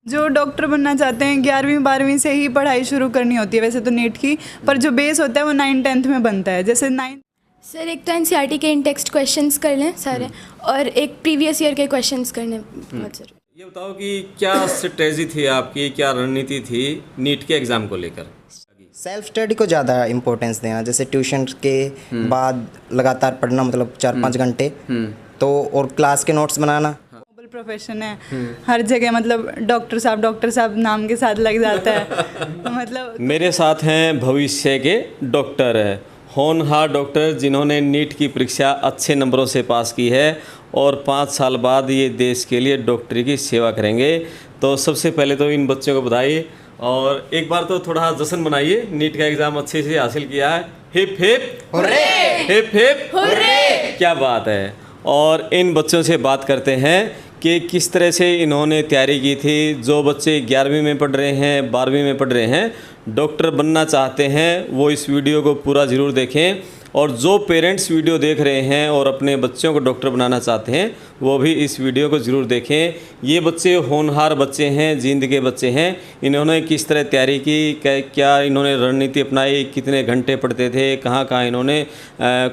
जो डॉक्टर बनना चाहते हैं 11वीं 12वीं से ही पढ़ाई शुरू करनी होती है वैसे तो नीट की, पर जो बेस होता है वो 9th-10th में बनता है। जैसे 9th सर एक तो एनसीईआरटी के इन टेक्स्ट क्वेश्चंस कर लें सारे, और एक प्रीवियस ईयर के क्वेश्चंस करने बहुत ज़रूरी। ये बताओ कि क्या स्ट्रेटजी थी आपकी, क्या रणनीति थी नीट के एग्ज़ाम को लेकर? सेल्फ स्टडी को ज़्यादा इम्पोर्टेंस देना, जैसे ट्यूशन के बाद लगातार पढ़ना, मतलब 4-5 घंटे तो, और क्लास के नोट्स बनाना। नोबल प्रोफेशन है, हर जगह मतलब डॉक्टर साहब नाम के साथ लग जाता है मतलब मेरे साथ हैं भविष्य के डॉक्टर, होनहार डॉक्टर जिन्होंने नीट की परीक्षा अच्छे नंबरों से पास की है और 5 साल बाद ये देश के लिए डॉक्टरी की सेवा करेंगे। तो सबसे पहले तो इन बच्चों को बधाई, और एक बार तो थोड़ा जश्न मनाइए, नीट का एग्ज़ाम अच्छे से हासिल किया है। Hip hip hurray, hip hip hurray. क्या बात है। और इन बच्चों से बात करते हैं कि किस तरह से इन्होंने तैयारी की थी। जो बच्चे 11वीं में पढ़ रहे हैं, 12वीं में पढ़ रहे हैं, डॉक्टर बनना चाहते हैं, वो इस वीडियो को पूरा ज़रूर देखें। और जो पेरेंट्स वीडियो देख रहे हैं और अपने बच्चों को डॉक्टर बनाना चाहते हैं, वो भी इस वीडियो को ज़रूर देखें। ये बच्चे होनहार बच्चे हैं, जींद के बच्चे हैं। इन्होंने किस तरह तैयारी की, क्या इन्होंने रणनीति अपनाई, कितने घंटे पढ़ते थे, कहाँ कहाँ इन्होंने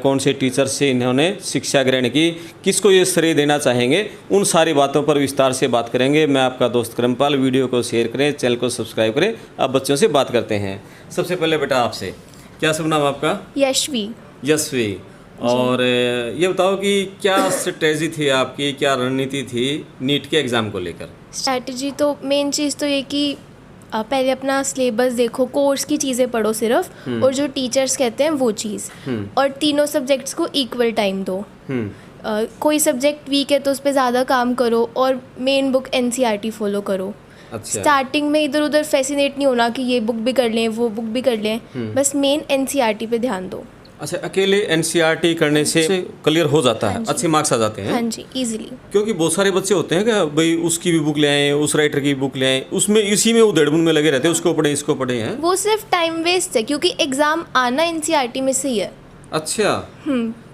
कौन से टीचर से इन्होंने शिक्षा ग्रहण की, किसको ये श्रेय देना चाहेंगे, उन सारी बातों पर विस्तार से बात करेंगे। मैं आपका दोस्त क्रमपाल। वीडियो को शेयर करें, चैनल को सब्सक्राइब करें। अब बच्चों से बात करते हैं। सबसे पहले बेटा आपसे, क्या शुभ नाम आपका? यशवी। यशवी। और ये बताओ कि क्या स्ट्रेटजी थी आपकी, क्या रणनीति थी नीट के एग्ज़ाम को लेकर? स्ट्रैटेजी तो मेन चीज़ तो ये कि पहले अपना सिलेबस देखो, कोर्स की चीज़ें पढ़ो सिर्फ, और जो टीचर्स कहते हैं वो चीज़, और तीनों सब्जेक्ट्स को इक्वल टाइम दो। कोई सब्जेक्ट वीक है तो उस पर ज़्यादा काम करो, और मेन बुक एनसीईआरटी फॉलो करो। अच्छा। स्टार्टिंग में इधर उधर फैसिनेट नहीं होना कि ये बुक भी कर लें वो बुक भी कर लें, बस मेन एनसीईआरटी पे ध्यान दो। अच्छा, अकेले एनसीईआरटी करने से क्लियर हो जाता है, अच्छे मार्क्स आ जाते हैं? हाँ जी, इजीली। क्योंकि बहुत सारे बच्चे होते हैं कि भाई उसकी भी बुक ले आए, उस राइटर की बुक ले आए, उसमें इसी में वो देढ़ में लगे रहते हैं, उसको पढ़े इसको पढ़े हैं। वो सिर्फ टाइम वेस्ट है, क्योंकि एग्जाम आना एनसीईआरटी में से ही है। अच्छा।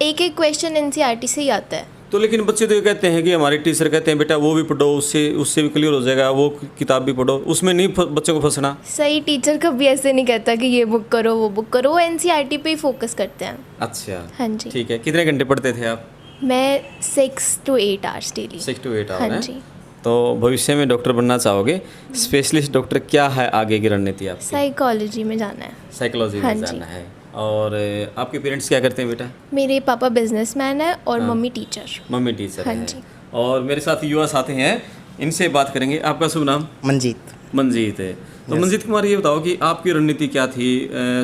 एक एक क्वेश्चन एनसीईआरटी से ही आता है। तो लेकिन बच्चे तो ये कहते हैं कि हमारे टीचर कहते हैं बेटा वो भी पढ़ो, उससे भी क्लियर हो जाएगा, वो किताब भी पढ़ो, उसमें नहीं बच्चों को फंसना। सही टीचर कभी ऐसे नहीं कहता कि ये बुक करो वो बुक करो, वो एनसीईआरटी पे ही फोकस करते हैं। अच्छा। हाँ जी। ठीक है। कितने घंटे पढ़ते थे आप? मैं 6 to 8 आवर्स डेली। 6 to 8 हाँ आवर। जी। तो भविष्य में डॉक्टर बनना चाहोगे, स्पेशलिस्ट डॉक्टर क्या है आगे की रणनीति आपकी? साइकोलॉजी में जाना है। साइकोलॉजी हाँ में जी। जाना है। और आपके पेरेंट्स क्या करते हैं बेटा? मेरे पापा बिजनेसमैन है और मम्मी टीचर। मम्मी टीचर हाँ है। जी। और मेरे साथ युवा साथी हैं, इनसे बात करेंगे। आपका शुभ नाम? मंजीत। मंजीत है। तो मंजीत कुमार, ये बताओ कि आपकी रणनीति क्या थी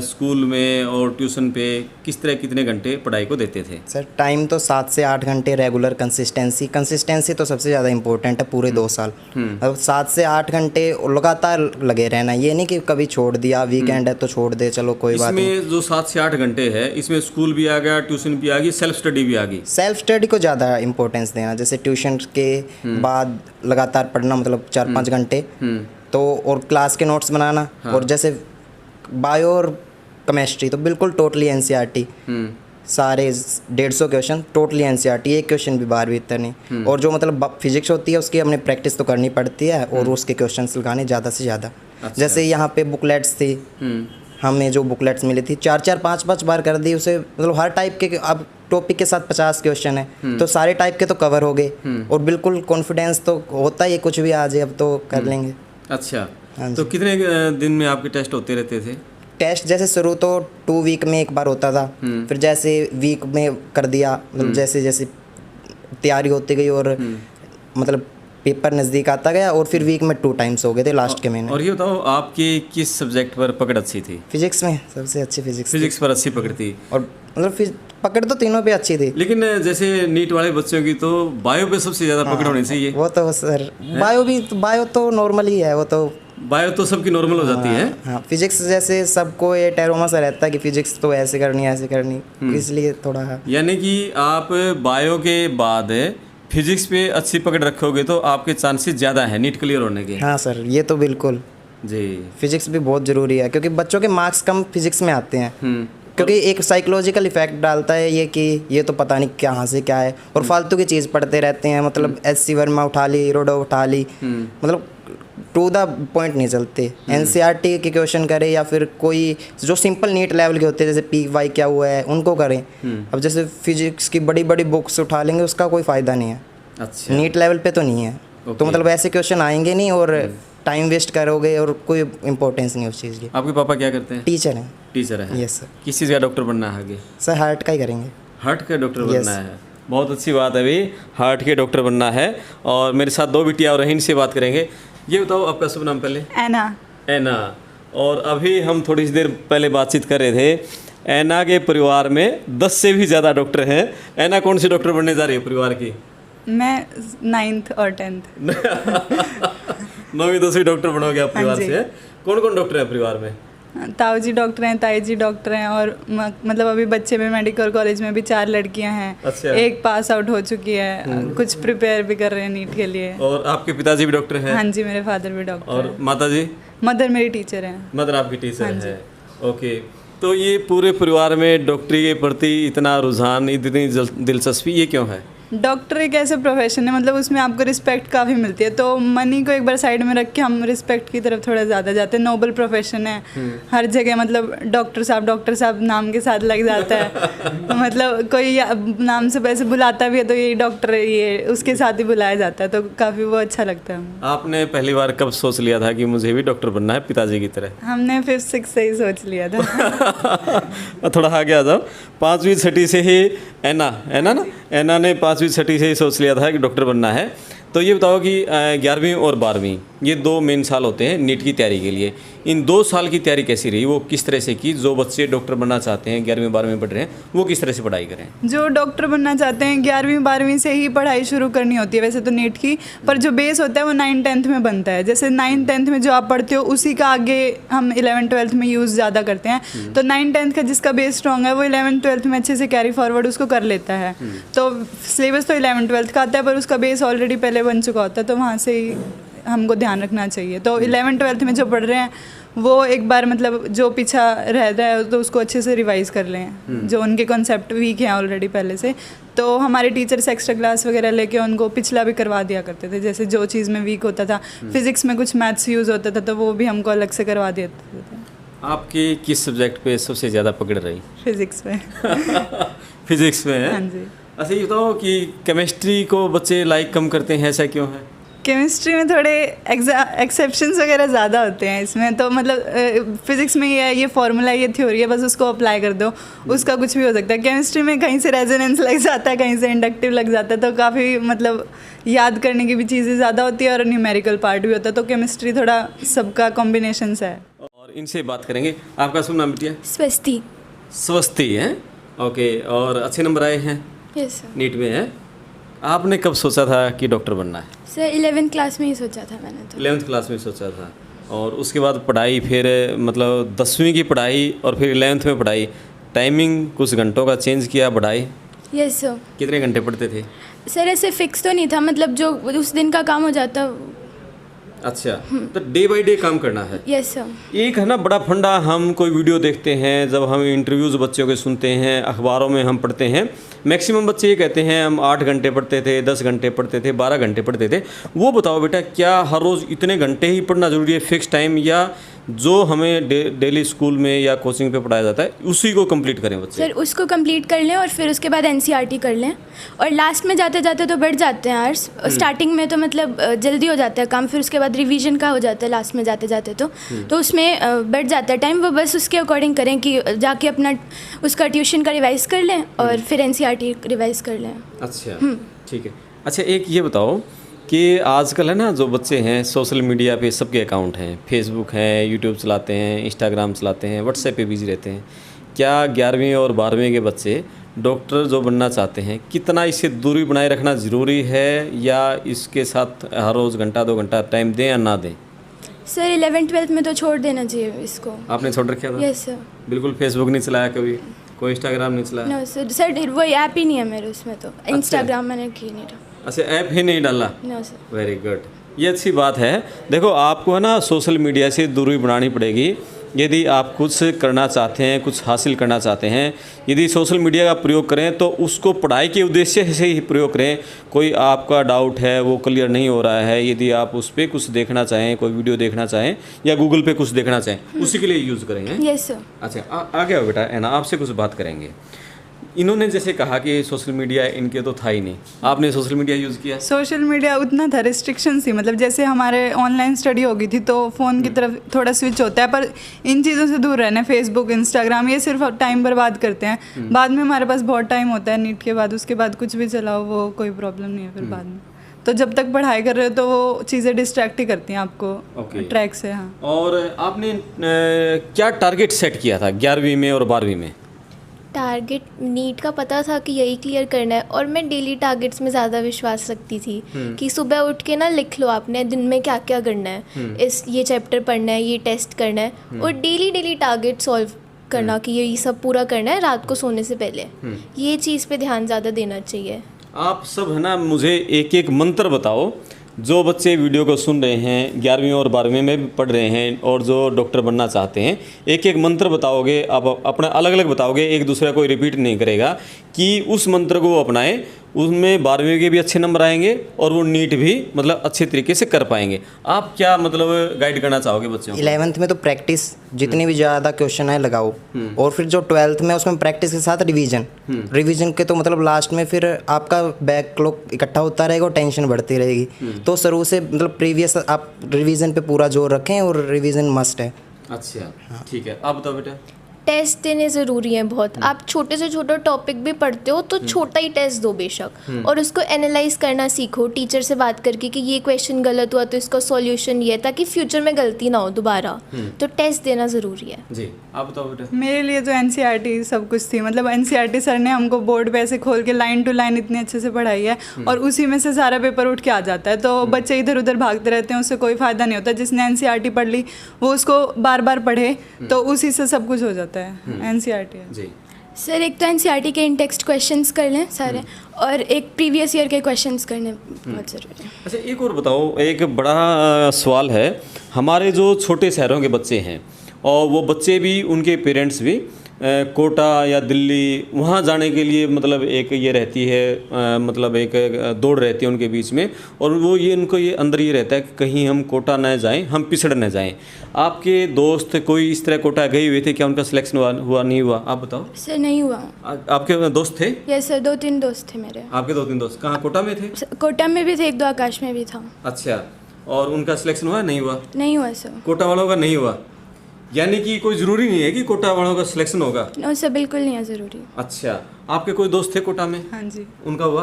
स्कूल में और ट्यूशन पे, किस तरह कितने घंटे पढ़ाई को देते थे? सर टाइम तो 7 से 8 घंटे रेगुलर, कंसिस्टेंसी तो सबसे ज़्यादा इम्पोर्टेंट है पूरे 2 साल। अब 7 से 8 घंटे लगातार लगे रहना, ये नहीं कि कभी छोड़ दिया, वीकेंड है तो छोड़ दे, चलो कोई बात नहीं। इसमें जो 7 से 8 घंटे है, इसमें स्कूल भी आ गया, ट्यूशन भी आ गई, सेल्फ स्टडी भी आ गई। सेल्फ स्टडी को ज़्यादा इम्पोर्टेंस देना, जैसे ट्यूशन के बाद लगातार पढ़ना, मतलब 4-5 घंटे तो, और क्लास के नोट्स बनाना। और जैसे बायो और केमिस्ट्री तो बिल्कुल टोटली एनसीईआरटी, सारे 150 क्वेश्चन टोटली एनसीईआरटी, एक क्वेश्चन भी 12वीं तक नहीं। और जो मतलब फिजिक्स होती है उसकी हमने प्रैक्टिस तो करनी पड़ती है, और उसके क्वेश्चंस लगाने ज़्यादा से ज़्यादा। अच्छा। जैसे यहाँ पे बुकलेट्स थी, हमें जो बुकलेट्स मिली थी 4-4 5-5 बार कर दी उसे, मतलब हर टाइप के, अब टॉपिक के साथ 50 क्वेश्चन है तो सारे टाइप के तो कवर हो गए, और बिल्कुल कॉन्फिडेंस तो होता ही कुछ भी आ जाए अब तो कर लेंगे। अच्छा। तो कितने दिन में आपके टेस्ट होते रहते थे? टेस्ट जैसे शुरू तो 2 वीक में एक बार होता था, फिर जैसे वीक में कर दिया, मतलब जैसे जैसे तैयारी होती गई और मतलब पेपर नज़दीक आता गया, और फिर वीक में 2 टाइम्स हो गए थे लास्ट के महीने। और ये बताओ आपकी किस सब्जेक्ट पर पकड़ अच्छी थी? फिजिक्स में सबसे अच्छी फिजिक्स पर अच्छी पकड़ थी। और मतलब पकड़ तो तीनों पे अच्छी थी, लेकिन जैसे नीट वाले बच्चों की तो बायो पे सबसे ज़्यादा पकड़ होनी चाहिए। वो तो सर बायो तो नॉर्मल ही है, वो तो बायो तो सबकी नॉर्मल हो जाती है। हाँ, फिजिक्स जैसे सबको ये टेरोमा सा रहता है कि फिजिक्स तो ऐसे करनी ऐसे करनी, इसलिए थोड़ा है। यानी कि आप बायो के बाद फिजिक्स पे अच्छी पकड़ रखोगे तो आपके चांसेस ज़्यादा है नीट क्लियर होने के। हाँ सर, ये तो बिल्कुल जी। फिजिक्स भी बहुत ज़रूरी है, क्योंकि बच्चों के मार्क्स कम फिजिक्स में आते हैं, क्योंकि एक साइकोलॉजिकल इफेक्ट डालता है ये कि ये तो पता नहीं कहाँ से क्या है, और फालतू की चीज़ पढ़ते रहते हैं, मतलब एस सी वर्मा उठा ली, रोडो उठा ली, मतलब टू द पॉइंट नहीं चलते। एनसीईआरटी के क्वेश्चन करें या फिर कोई जो सिंपल नीट लेवल के होते हैं, जैसे PY क्या हुआ है उनको करें। अब जैसे फिजिक्स की बड़ी बड़ी बुक्स उठा लेंगे, उसका कोई फ़ायदा नहीं है। अच्छा, नीट लेवल पे तो नहीं है। तो मतलब ऐसे क्वेश्चन आएंगे नहीं और टाइम वेस्ट करोगे और कोई इंपॉर्टेंस नहीं उस चीज़ की। आपके पापा क्या करते हैं? टीचर हैं। टीचर है। Yes sir. किस चीज़ का डॉक्टर बनना है आगे? सर हार्ट का ही करेंगे। हार्ट का डॉक्टर बनना है, बहुत अच्छी बात है भाई, हार्ट के डॉक्टर बनना है। और मेरे साथ दो बिटिया और इनसे बात करेंगे। ये बताओ आपका शुभ नाम पहले? एना। ऐना। और अभी हम थोड़ी सी देर पहले बातचीत कर रहे थे, ऐना के परिवार में 10 से भी ज़्यादा डॉक्टर हैं। ऐना कौन से डॉक्टर बनने जा रही है परिवार की? मैं 9th और 10th। 9वीं 10वीं डॉक्टर बनोगे आप परिवार हाँ जी। से? कौन कौन डॉक्टर है परिवार में? ताऊ जी डॉक्टर हैं, ताई जी डॉक्टर हैं, और मतलब अभी बच्चे में मेडिकल कॉलेज में भी 4 लड़कियां हैं। अच्छा। एक पास आउट हो चुकी है, कुछ प्रिपेयर भी कर रहे हैं नीट के लिए। और आपके पिताजी भी डॉक्टर हैं? हाँ जी, मेरे फादर भी डॉक्टर और हैं। माता जी? मदर मेरी टीचर हैं। मदर आपकी टीचर हाँ जी। है। ओके, तो ये पूरे परिवार में डॉक्टरी के प्रति इतना रुझान, इतनी दिलचस्पी, ये क्यों है? डॉक्टर एक ऐसे प्रोफेशन है, मतलब उसमें आपको रिस्पेक्ट काफ़ी मिलती है। तो मनी को एक बार साइड में रख के हम रिस्पेक्ट की तरफ थोड़ा ज़्यादा जाते हैं। नोबल प्रोफेशन है, हर जगह मतलब डॉक्टर साहब नाम के साथ लग जाता है। मतलब कोई नाम से वैसे बुलाता भी है तो ये डॉक्टर है, ये उसके साथ ही बुलाया जाता है, तो काफ़ी वो अच्छा लगता है हमें। आपने पहली बार कब सोच लिया था कि मुझे भी डॉक्टर बनना है पिताजी की तरह? हमने 5th 6th से ही सोच लिया था। थोड़ा आगे आ जाओ। 5वीं 6ठी से ही ऐना ने 5वीं 6ठी से ही सोच लिया था कि डॉक्टर बनना है। तो ये बताओ कि 11वीं और 12वीं ये 2 मेन साल होते हैं नीट की तैयारी के लिए। इन 2 साल की तैयारी कैसी रही? वो किस तरह से की? जो बच्चे डॉक्टर बनना चाहते हैं, 11वीं 12वीं पढ़ रहे हैं, वो किस तरह से पढ़ाई करें? जो डॉक्टर बनना चाहते हैं 11वीं 12वीं से ही पढ़ाई शुरू करनी होती है वैसे तो नीट की, पर जो बेस होता है वो 9th 10th में बनता है। जैसे 9th 10th में जो आप पढ़ते हो उसी का आगे हम 11th 12th में यूज़ ज़्यादा करते हैं। तो 9th 10th का जिसका बेस स्ट्रॉन्ग है वो 11th 12th में अच्छे से कैरी फॉरवर्ड उसको कर लेता है। तो सिलेबस तो 11th 12th का आता है, पर उसका बेस ऑलरेडी पहले बन चुका होता है, तो वहाँ से ही हमको ध्यान रखना चाहिए। तो 11th 12th में जो पढ़ रहे हैं वो एक बार मतलब जो पीछा रह रहा है तो उसको अच्छे से रिवाइज़ कर लें, जो उनके कॉन्सेप्ट वीक हैं ऑलरेडी पहले से। तो हमारे टीचर्स एक्स्ट्रा क्लास वगैरह लेके उनको पिछला भी करवा दिया करते थे। जैसे जो चीज़ में वीक होता था, फिजिक्स में कुछ मैथ्स यूज़ होता था तो वो भी हमको अलग से करवा देते थे। आपकी किस सब्जेक्ट पे सबसे ज़्यादा पकड़ रही? फिजिक्स में। फिजिक्स में है? हाँ जी। अच्छा, ये बताओ कि केमिस्ट्री को बच्चे लाइक कम करते हैं, ऐसा क्यों है? केमिस्ट्री में थोड़े एक्सेप्शंस वगैरह ज़्यादा होते हैं इसमें। तो मतलब फिजिक्स में ये फार्मूला, ये थ्योरी है, बस उसको अप्लाई कर दो, उसका कुछ भी हो सकता है। केमिस्ट्री में कहीं से रेजोनेंस लग जाता है, कहीं से इंडक्टिव लग जाता है, तो काफ़ी मतलब याद करने की भी चीज़ें ज़्यादा होती है और न्यूमेरिकल पार्ट भी होता है। तो केमिस्ट्री थोड़ा सबका कॉम्बिनेशंस है। और इनसे बात करेंगे। आपका शुभ नाम बिटिया? स्वस्ति। स्वस्ति है। ओके, और अच्छे नंबर आए हैं यस सर। नीट में है? आपने कब सोचा था कि डॉक्टर बनना है? सर 11th क्लास में ही सोचा था मैंने तो। 11th क्लास में सोचा था, और उसके बाद पढ़ाई, फिर मतलब 10वीं की पढ़ाई और फिर 11th में पढ़ाई, टाइमिंग कुछ घंटों का चेंज किया पढ़ाई? Yes sir. कितने घंटे पढ़ते थे? सर ऐसे फिक्स तो नहीं था, मतलब जो उस दिन का काम हो जाता। अच्छा, तो डे बाय डे काम करना है। Yes sir. एक है ना बड़ा फंडा, हम कोई वीडियो देखते हैं, जब हम इंटरव्यूज़ बच्चों के सुनते हैं, अखबारों में हम पढ़ते हैं, मैक्सिमम बच्चे ये कहते हैं हम 8 घंटे पढ़ते थे, 10 घंटे पढ़ते थे, 12 घंटे पढ़ते थे। वो बताओ बेटा, क्या हर रोज़ इतने घंटे ही पढ़ना ज़रूरी है, फिक्स टाइम, या जो हमें डेली स्कूल में या कोचिंग पे पढ़ाया जाता है उसी को कंप्लीट करें बच्चे? सर उसको कंप्लीट कर लें और फिर उसके बाद एनसीईआरटी कर लें, और लास्ट में जाते जाते तो बढ़ जाते हैं आवर्स। स्टार्टिंग में तो मतलब जल्दी हो जाता है काम, फिर उसके बाद रिवीजन का हो जाता है लास्ट में जाते जाते तो उसमें बढ़ जाता है टाइम। वो बस उसके अकॉर्डिंग करें कि जाके अपना उसका ट्यूशन का रिवाइज़ कर लें और फिर एनसीईआरटी रिवाइज़ कर लें। अच्छा, ठीक है। अच्छा, एक ये बताओ कि आजकल है ना जो बच्चे हैं सोशल मीडिया पे सबके अकाउंट हैं, फेसबुक है, यूट्यूब चलाते हैं, इंस्टाग्राम चलाते हैं, व्हाट्सएप पे बिजी रहते हैं। क्या 11वीं और 12वीं के बच्चे डॉक्टर जो बनना चाहते हैं, कितना इससे दूरी बनाए रखना ज़रूरी है, या इसके साथ हर रोज़ घंटा 2 घंटा टाइम दें या ना दें? सर 11th 12th में तो छोड़ देना चाहिए इसको। आपने छोड़ रखा था? Yes sir. बिल्कुल फेसबुक नहीं चलाया कभी, कोई इंस्टाग्राम नहीं चलाया? नो सर, सर वो ऐप ही नहीं है मेरे उसमें, तो इंस्टाग्राम मैंने की नहीं था। अच्छा, ऐप ही नहीं डाला? No sir. वेरी गुड, ये अच्छी बात है। देखो आपको है ना सोशल मीडिया से दूरी बनानी पड़ेगी। यदि आप कुछ करना चाहते हैं, कुछ हासिल करना चाहते हैं, यदि सोशल मीडिया का प्रयोग करें तो उसको पढ़ाई के उद्देश्य से ही प्रयोग करें। कोई आपका डाउट है वो क्लियर नहीं हो रहा है, यदि आप उस पर कुछ देखना चाहें, कोई वीडियो देखना चाहें या गूगल पे कुछ देखना चाहें, उसी के लिए यूज़ करेंगे। Yes sir. अच्छा, आगे आओ बेटा, है ना, आपसे कुछ बात करेंगे। इन्होंने जैसे कहा कि सोशल मीडिया इनके तो था ही नहीं, आपने सोशल मीडिया यूज़ किया? सोशल मीडिया उतना था, रिस्ट्रिक्शन थी, मतलब जैसे हमारे ऑनलाइन स्टडी हो गई थी तो फ़ोन की तरफ थोड़ा स्विच होता है, पर इन चीज़ों से दूर रहना। फेसबुक, इंस्टाग्राम, ये सिर्फ टाइम बर्बाद करते हैं। बाद में हमारे पास बहुत टाइम होता है नीट के बाद, उसके बाद कुछ भी चलाओ वो कोई प्रॉब्लम नहीं है फिर बाद में। तो जब तक पढ़ाई कर रहे हो तो वो चीज़ें डिस्ट्रैक्ट ही करती हैं आपको ट्रैक से। हाँ। और आपने क्या टारगेट सेट किया था 11वीं में और 12वीं में? टारगेट नीट का पता था कि यही क्लियर करना है, और मैं डेली टारगेट्स में ज़्यादा विश्वास रखती थी कि सुबह उठ के ना लिख लो आपने दिन में क्या क्या करना है, ये चैप्टर पढ़ना है, ये टेस्ट करना है, और डेली टारगेट सॉल्व करना कि यही सब पूरा करना है रात को सोने से पहले। ये चीज़ पे ध्यान ज़्यादा देना चाहिए। आप सब है ना, मुझे एक एक मंत्र बताओ। जो बच्चे वीडियो को सुन रहे हैं, 11वीं और 12वीं में भी पढ़ रहे हैं और जो डॉक्टर बनना चाहते हैं, एक एक मंत्र बताओगे, आप अपना अलग अलग बताओगे, एक दूसरा कोई रिपीट नहीं करेगा, कि उस मंत्र को वो अपनाएं, उसमें 12वीं के भी अच्छे नंबर आएंगे और वो नीट भी मतलब अच्छे तरीके से कर पाएंगे। आप क्या मतलब गाइड करना चाहोगे बच्चों को? 11th में तो प्रैक्टिस जितनी भी ज़्यादा क्वेश्चन है लगाओ, और फिर जो 12th में उसमें प्रैक्टिस के साथ रिवीजन के तो मतलब लास्ट में फिर आपका बैकलॉग इकट्ठा होता रहेगा और टेंशन बढ़ती रहेगी। तो शुरू से मतलब प्रीवियस आप रिवीजन पे पूरा जोर रखें, और रिवीजन मस्ट है। अच्छा, ठीक है। आप बताओ बेटा। टेस्ट देने ज़रूरी हैं बहुत। आप छोटे से छोटा टॉपिक भी पढ़ते हो तो छोटा ही टेस्ट दो बेशक, और उसको एनालाइज करना सीखो टीचर से बात करके कि ये क्वेश्चन गलत हुआ तो इसका सॉल्यूशन ये है, ताकि फ्यूचर में गलती ना हो दोबारा। तो टेस्ट देना ज़रूरी है। जी, आप बताओ बेटा। मेरे लिए तो एनसीईआरटी सब कुछ थी, मतलब एनसीईआरटी सर ने हमको बोर्ड पे ऐसे खोल के लाइन टू लाइन इतने अच्छे से पढ़ाई है, और उसी में से सारा पेपर उठ के आ जाता है। तो बच्चे इधर उधर भागते रहते हैं, उससे कोई फ़ायदा नहीं होता। जिसने एनसीईआरटी पढ़ ली वो उसको बार बार पढ़े, तो उसी से सब कुछ हो जाता है। एनसीईआरटी है जी सर। एक तो एनसीईआरटी के इन टेक्स्ट क्वेश्चंस कर लें सारे, और एक प्रीवियस ईयर के क्वेश्चंस करने बहुत ज़रूरी है। अच्छा, एक और बताओ, एक बड़ा सवाल है। हमारे जो छोटे शहरों के बच्चे हैं, और वो बच्चे भी, उनके पेरेंट्स भी कोटा या दिल्ली वहाँ जाने के लिए मतलब एक ये रहती है, मतलब एक दौड़ रहती है उनके बीच में, और वो ये उनको ये अंदर ये रहता है कि कहीं हम कोटा न जाएं, हम पिछड़ न जाएं। आपके दोस्त कोई इस तरह कोटा गए हुए थे क्या? उनका सिलेक्शन हुआ नहीं हुआ? आप बताओ। सर नहीं हुआ। आपके दोस्त थे? यस सर, 2-3 दोस्त थे मेरे। आपके 2-3 दोस्त कहाँ, कोटा में थे? कोटा में भी थे, 1-2 आकाश में भी था। अच्छा, और उनका सिलेक्शन हुआ नहीं हुआ? नहीं हुआ सर। कोटा वालों का नहीं हुआ, यानी कि कोई ज़रूरी नहीं है कि कोटा वालों का सिलेक्शन होगा? नो सर, बिल्कुल नहीं है ज़रूरी। अच्छा, आपके कोई दोस्त थे कोटा में? हाँ जी, उनका हुआ?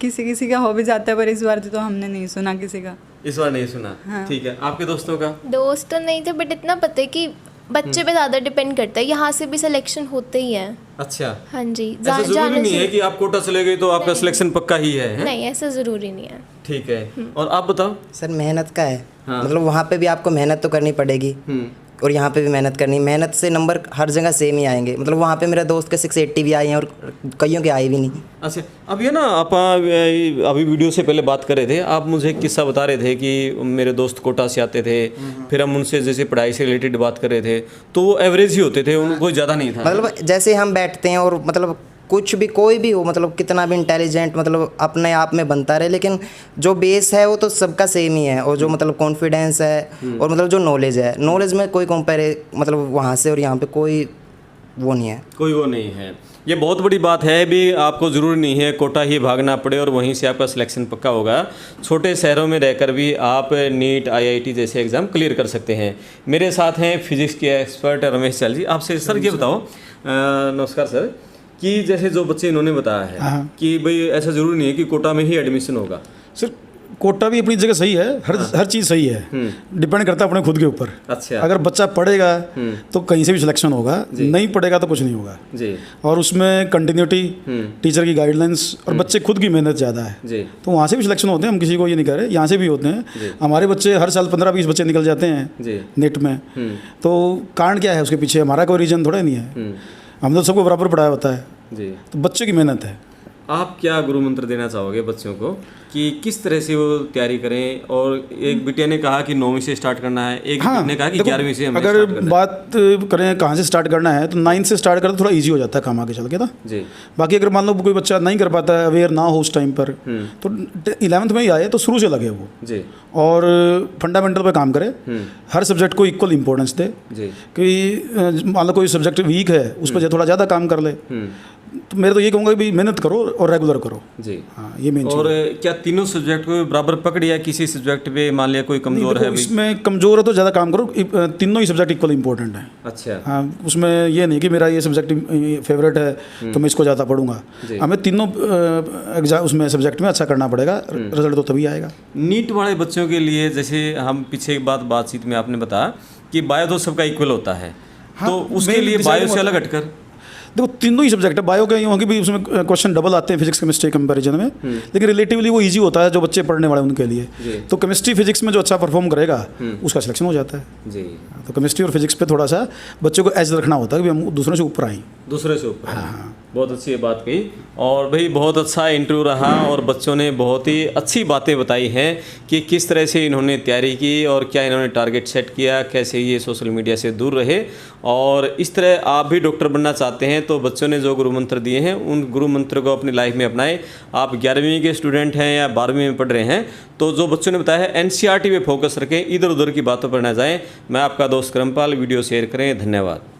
किसी का हो भी जाता है, पर इस बार तो हमने नहीं सुना किसी का। इस बार नहीं सुना। हाँ। ठीक है। आपके दोस्तों का? दोस्त तो नहीं थे, बट इतना पता है कि बच्चे पे ज़्यादा डिपेंड करता है, यहाँ से भी सिलेक्शन होते ही है। अच्छा, हाँ जी, ऐसा जरूरी नहीं है कि आप कोटा चले गए तो आपका सिलेक्शन पक्का ही है? नहीं, ऐसा ज़रूरी नहीं है। ठीक है। और आप बताओ। सर मेहनत का है। हाँ। मतलब वहाँ पे भी आपको मेहनत तो करनी पड़ेगी, और यहाँ पे भी मेहनत करनी। मेहनत से नंबर हर जगह सेम ही आएंगे। मतलब वहाँ पे मेरे दोस्त के 680 भी आए हैं और कईयों के आए भी नहीं। अच्छा, अब ये ना आप अभी वीडियो से पहले बात कर रहे थे, आप मुझे एक किस्सा बता रहे थे कि मेरे दोस्त कोटा से आते थे, फिर हम उनसे जैसे पढ़ाई से रिलेटेड बात कर रहे थे, तो वो एवरेज ही होते थे, उनको कोई ज़्यादा नहीं था। मतलब जैसे हम बैठते हैं और मतलब कुछ भी कोई भी हो, मतलब कितना भी इंटेलिजेंट मतलब अपने आप में बनता रहे, लेकिन जो बेस है वो तो सबका सेम ही है। और जो मतलब कॉन्फिडेंस है और मतलब जो नॉलेज है, नॉलेज में कोई कंपेयर मतलब वहाँ से और यहाँ पे कोई वो नहीं है। कोई वो नहीं है। ये बहुत बड़ी बात है भी। आपको ज़रूरी नहीं है कोटा ही भागना पड़े और वहीं से आपका सिलेक्शन पक्का होगा। छोटे शहरों में रहकर भी आप नीट, IIT जैसे एग्ज़ाम क्लियर कर सकते हैं। मेरे साथ हैं फिजिक्स के एक्सपर्ट रमेश चाल जी। आपसे सर ये बताओ, नमस्कार सर, कि जैसे जो बच्चे इन्होंने बताया है कि भाई ऐसा ज़रूरी नहीं है कि कोटा में ही एडमिशन होगा। सर कोटा भी अपनी जगह सही है, हर चीज़ सही है, डिपेंड करता है अपने खुद के ऊपर। अच्छा, अगर बच्चा पढ़ेगा तो कहीं से भी सिलेक्शन होगा, नहीं पढ़ेगा तो कुछ नहीं होगा जी। और उसमें कंटिन्यूटी, टीचर की गाइडलाइंस और बच्चे खुद की मेहनत ज़्यादा है जी। तो वहाँ से भी सिलेक्शन होते हैं। हम किसी को ये नहीं कह रहे, यहाँ से भी होते हैं। हमारे बच्चे हर साल 15-20 बच्चे निकल जाते हैं नेट में। तो कारण क्या है उसके पीछे? हमारा कोई रीजन थोड़ा नहीं है, हमने तो सबको बराबर पढ़ाया होता है जी। तो बच्चे की मेहनत है। आप क्या गुरु मंत्र देना चाहोगे बच्चों को कि किस तरह से वो तैयारी करें? और एक बिटिया ने कहा कि 9वीं से स्टार्ट करना है, एक ने कहा कि देखो, 11वीं से हमें अगर स्टार्ट करना बात करें कहाँ से स्टार्ट करना है तो 9 से स्टार्ट करें तो थोड़ा इजी हो जाता है काम आगे चल के ना। है। जी बाकी अगर मान लो कोई बच्चा नहीं कर पाता है, अवेयर ना हो उस टाइम पर, तो 11th में ही आए तो शुरू से लगे वो, जी और फंडामेंटल पे काम करे, हर सब्जेक्ट को इक्वल इंपॉर्टेंस दे। जी कि मान लो कोई सब्जेक्ट वीक है उस पर थोड़ा ज़्यादा काम कर ले, तो मेरे तो ये कहूँगा कि मेहनत करो और रेगुलर करो। जी हाँ, ये मेन और क्या तीनों सब्जेक्ट को बराबर पकड़, या किसी सब्जेक्ट पे मान लिया कोई कमजोर है? इसमें कमजोर है तो ज़्यादा काम करो, तीनों ही सब्जेक्ट इक्वल इंपॉर्टेंट है। अच्छा हाँ, उसमें ये नहीं कि मेरा ये सब्जेक्ट फेवरेट है तो मैं इसको ज़्यादा पढ़ूंगा। हमें तीनों एग्जाम उसमें सब्जेक्ट में अच्छा करना पड़ेगा, रिजल्ट तो तभी आएगा। नीट वाले बच्चों के लिए, जैसे हम पीछे बातचीत में आपने बताया कि बायो तो सबका इक्वल होता है, हाँ, तो उसके main लिए decide बायो से होता अलग हटकर देखो तीनों ही सब्जेक्ट है। बायो के यूँ होगी भी उसमें क्वेश्चन डबल आते हैं फिजिक्स केमिस्ट्री कंपैरिजन में, लेकिन रिलेटिवली वो इजी होता है जो बच्चे पढ़ने वाले उनके लिए। तो केमिस्ट्री फिजिक्स में जो अच्छा परफॉर्म करेगा उसका सिलेक्शन हो जाता है। जी तो केमिस्ट्री और फिजिक्स पे थोड़ा सा बच्चों को एज रखना होता है कि हम दूसरों से ऊपर आएँ। दूसरे से ऊपर। हाँ, बहुत अच्छी ये बात कही। और भाई बहुत अच्छा इंटरव्यू रहा और बच्चों ने बहुत ही अच्छी बातें बताई हैं कि किस तरह से इन्होंने तैयारी की और क्या इन्होंने टारगेट सेट किया, कैसे ये सोशल मीडिया से दूर रहे। और इस तरह आप भी डॉक्टर बनना चाहते हैं तो बच्चों ने जो गुरु मंत्र दिए हैं उन गुरु मंत्र को अपनी लाइफ में अपनाएं। आप 11वीं के स्टूडेंट हैं या 12वीं में पढ़ रहे हैं तो जो बच्चों ने बताया है NCERT पे फोकस रखें, इधर उधर की बातों पर ना जाएं। मैं आपका दोस्त करमपाल, वीडियो शेयर करें। धन्यवाद।